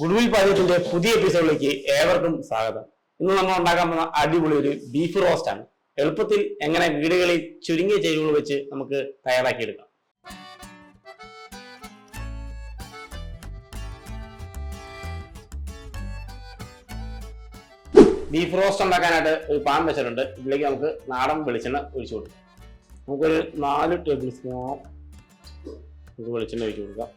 Goodwill പാചകത്തിന്റെ പുതിയ എപ്പിസോഡിലേക്ക് ഏവർക്കും സ്വാഗതം. ഇന്ന് നമ്മൾ ഉണ്ടാക്കാൻ പോകുന്ന അടിപൊളി ഒരു ബീഫ് റോസ്റ്റ് ആണ്. എളുപ്പത്തിൽ എങ്ങനെ വീടുകളിൽ ചുരുങ്ങിയ ചേരുവകൾ വെച്ച് നമുക്ക് തയ്യാറാക്കിയെടുക്കാം. ബീഫ് റോസ്റ്റ് ഉണ്ടാക്കാനായിട്ട് ഒരു പാൻ വെച്ചിട്ടുണ്ട്. ഇതിലേക്ക് നമുക്ക് നാടൻ വെളിച്ചെണ്ണ ഒഴിച്ചു കൊടുക്കാം. നമുക്കൊരു 4 ടേബിൾ സ്പൂൺ വെളിച്ചെണ്ണ ഒഴിച്ചു കൊടുക്കാം.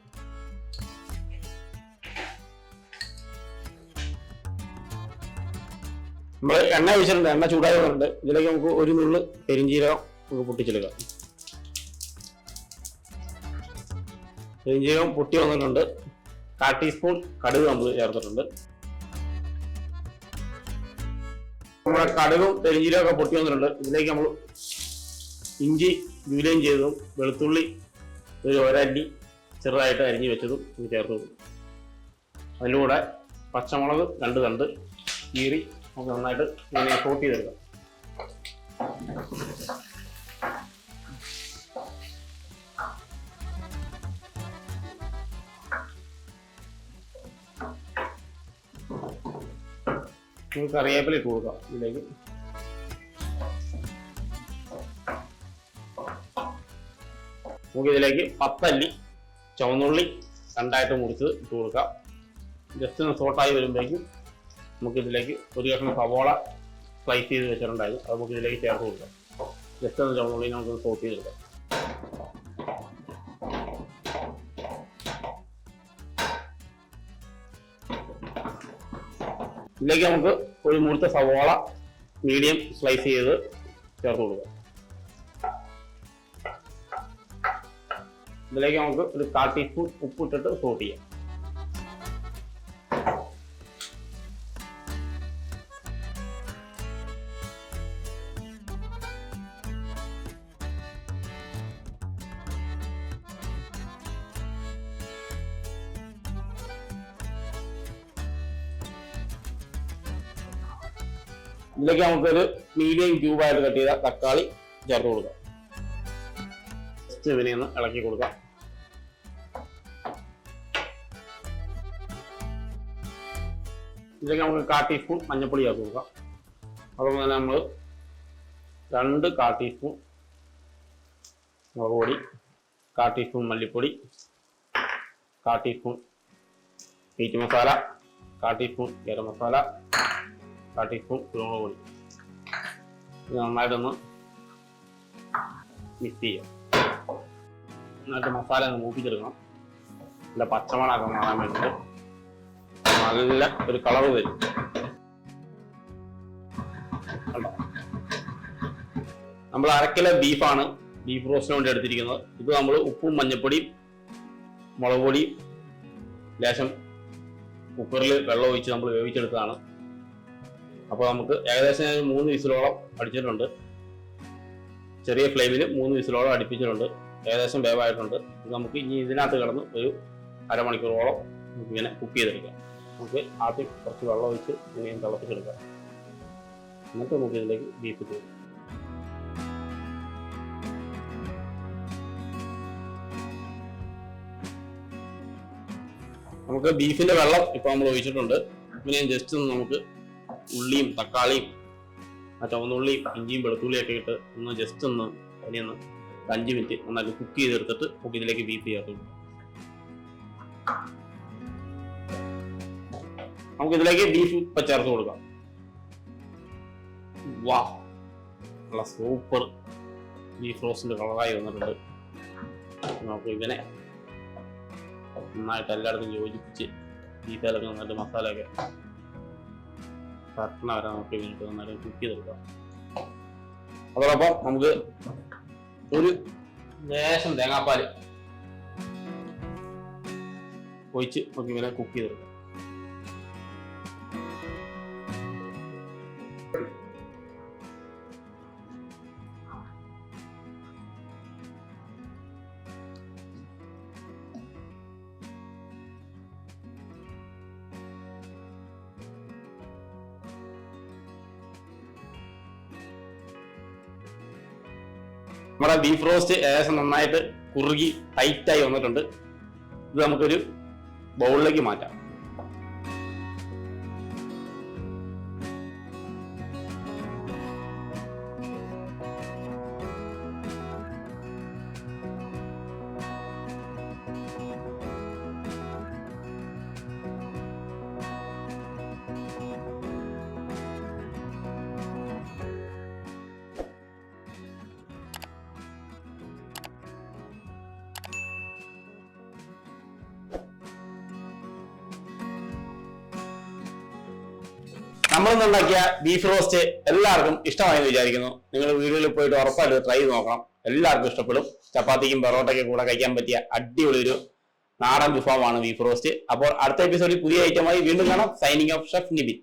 നമ്മൾ എണ്ണ ഒഴിച്ചിട്ടുണ്ട്, എണ്ണ ചൂടായി വന്നിട്ടുണ്ട്. ഇതിലേക്ക് നമുക്ക് ഒരു നുള്ളു പെരിഞ്ചീരകം നമുക്ക് പൊട്ടിച്ചെടുക്കാം. പെരിഞ്ചീരകം പൊട്ടി വന്നിട്ടുണ്ട്. 1/4 ടീസ്പൂൺ കടുക് നമ്മൾ ചേർത്തിട്ടുണ്ട്. നമ്മുടെ കടുകും പെരിഞ്ചീരകം ഒക്കെ പൊട്ടി വന്നിട്ടുണ്ട്. ഇതിലേക്ക് നമ്മൾ ഇഞ്ചി ജൂലൈൻ ചെയ്തതും വെളുത്തുള്ളി ഒരു ഒരല്ലി ചെറുതായിട്ട് അരിഞ്ഞ് വെച്ചതും ഇത് ചേർത്ത് കൊടുക്കും. അതിലൂടെ പച്ചമുളക് 2 തണ്ട് കീറി നമുക്ക് നന്നായിട്ട് ഇങ്ങനെ സോട്ട് ചെയ്തെടുക്കാം. നമുക്ക് കറിവേപ്പില ഇട്ട് കൊടുക്കാം. ഇതിലേക്ക് നമുക്ക് ഇതിലേക്ക് 10 അല്ലി ചുവന്നുള്ളി 2ആയിട്ട് മുറിച്ച് ഇട്ട് കൊടുക്കാം. ജസ്റ്റ് ഒന്ന് സോട്ടായി വരുമ്പോഴേക്കും നമുക്ക് ഇതിലേക്ക് ഒരു കഷ്ണം സവോള സ്ലൈസ് ചെയ്ത് വെച്ചിട്ടുണ്ടായിരുന്നു. അത് നമുക്ക് ഇതിലേക്ക് ചേർത്ത് കൊടുക്കാം. ജസ്റ്റ് ഒന്ന് ചുവന്നുള്ളി നമുക്ക് സോട്ട് ചെയ്തെടുക്കാം. ഇതിലേക്ക് നമുക്ക് ഒരു മുറിച്ച സവോള മീഡിയം സ്ലൈസ് ചെയ്ത് ചേർത്ത് കൊടുക്കാം. ഇതിലേക്ക് നമുക്ക് ഒരു 1/4 ടീസ്പൂൺ ഉപ്പിട്ടിട്ട് സോട്ട് ചെയ്യാം. ഇതിലേക്ക് നമുക്കൊരു മീഡിയം ക്യൂബായിട്ട് കട്ട് ചെയ്ത തക്കാളി ചേർത്ത് കൊടുക്കാം. ജസ്റ്റ് ഇതിനെ ഒന്ന് ഇളക്കി കൊടുക്കാം. ഇതിലേക്ക് നമുക്ക് 1/4 ടീസ്പൂൺ മഞ്ഞൾപ്പൊടി ചേർത്ത് കൊടുക്കാം. അതുപോലെ തന്നെ നമ്മൾ 2 1/4 ടീസ്പൂൺ മുളക് പൊടി, 1/4 ടീസ്പൂൺ മല്ലിപ്പൊടി, 1/4 teaspoon meet masala, 1/4 teaspoon garam masala, 1/4 teaspoon കുരുമുളക് പൊടി. ഇത് നന്നായിട്ടൊന്ന് മിക്സ് ചെയ്യാം. നന്നായിട്ട് മസാല ഒന്ന് മൂപ്പിച്ചെടുക്കണം. നല്ല പച്ചമണമൊക്കെ മാറാൻ വേണ്ടിയിട്ട് നല്ല ഒരു കളർ വരും. കണ്ടോ, നമ്മൾ 1/2 കിലോ ബീഫാണ് ബീഫ് റോസ്റ്റിന് വേണ്ടി എടുത്തിരിക്കുന്നത്. ഇത് നമ്മൾ ഉപ്പും മഞ്ഞൾപ്പൊടിയും മുളക് പൊടിയും ലേശം കുക്കറിൽ വെള്ളം ഒഴിച്ച് നമ്മൾ വേവിച്ചെടുത്തതാണ്. അപ്പോൾ നമുക്ക് ഏകദേശം 3 വിസിലോളം അടിച്ചിട്ടുണ്ട്. ചെറിയ ഫ്ലെയിമിൽ 3 വിസിലോളം അടുപ്പിച്ചിട്ടുണ്ട്. ഏകദേശം വേവായിട്ടുണ്ട്. ഇത് നമുക്ക് ഇനി ഇതിനകത്ത് കിടന്ന് ഒരു അരമണിക്കൂറോളം നമുക്ക് ഇങ്ങനെ കുക്ക് ചെയ്തെടുക്കാം. നമുക്ക് ആദ്യം കുറച്ച് വെള്ളം ഒഴിച്ച് ഇങ്ങനെ തിളപ്പിച്ചെടുക്കാം. എന്നിട്ട് നമുക്ക് ഇതിലേക്ക് ബീഫ് ഇട്ട് കൊടുക്കാം. നമുക്ക് ബീഫിന്റെ വെള്ളം ഇപ്പോൾ നമ്മൾ ഒഴിച്ചിട്ടുണ്ട്. പിന്നെ ജസ്റ്റ് ഒന്ന് നമുക്ക് ഉള്ളിയും തക്കാളിയും ചുവന്നുള്ളിയും ഇഞ്ചിയും വെളുത്തുള്ളിയും ഒക്കെ ഇട്ട് ഒന്ന് ജസ്റ്റ് ഒന്ന് അതിനൊന്ന് 5 മിനിറ്റ് നന്നായിട്ട് കുക്ക് ചെയ്തെടുത്തിട്ട് നമുക്ക് ഇതിലേക്ക് ബീഫ് ചേർത്ത് കൊടുക്കാം. നമുക്ക് ഇതിലേക്ക് ബീഫ് ഇപ്പം ചേർത്ത് കൊടുക്കാം. വാ, നല്ല സൂപ്പർ ബീഫ് റോസ്റ്റിന്റെ കളറായി വന്നിട്ടുണ്ട്. നമുക്ക് ഇതിനെ നന്നായിട്ട് എല്ലായിടത്തും യോജിപ്പിച്ച് ബീഫിലൊക്കെ നന്നായിട്ട് മസാലയൊക്കെ കറക്റ്റ് വരെ നമുക്ക് വേണ്ടിയിട്ട് നന്നായിട്ട് കുക്ക് ചെയ്തെടുക്കാം. അതോടൊപ്പം നമുക്ക് ഒരു ലേശം തേങ്ങാപ്പാൽ ഒഴിച്ച് നമുക്ക് ഇങ്ങനെ കുക്ക് ചെയ്തെടുക്കാം. നമ്മുടെ ബീഫ് റോസ്റ്റ് ഏകദേശം നന്നായിട്ട് കുറുകി ടൈറ്റായി വന്നിട്ടുണ്ട്. ഇത് നമുക്കൊരു ബൗളിലേക്ക് മാറ്റാം. നമ്മളിന്നുണ്ടാക്കിയ ബീഫ് റോസ്റ്റ് എല്ലാവർക്കും ഇഷ്ടമായെന്ന് വിചാരിക്കുന്നു. നിങ്ങൾ വീഡിയോയിൽ പോയിട്ട് ഉറപ്പായിട്ട് ട്രൈ ചെയ്ത് നോക്കണം. എല്ലാവർക്കും ഇഷ്ടപ്പെടും. ചപ്പാത്തിക്കും പൊറോട്ടയ്ക്കും കൂടെ കഴിക്കാൻ പറ്റിയ അടിപൊളി ഒരു നാടൻ വിഭവമാണ് ബീഫ് റോസ്റ്റ്. അപ്പോൾ അടുത്ത എപ്പിസോഡിൽ പുതിയ ഐറ്റമായി വീണ്ടും കാണാം. Signing off chef Nibin.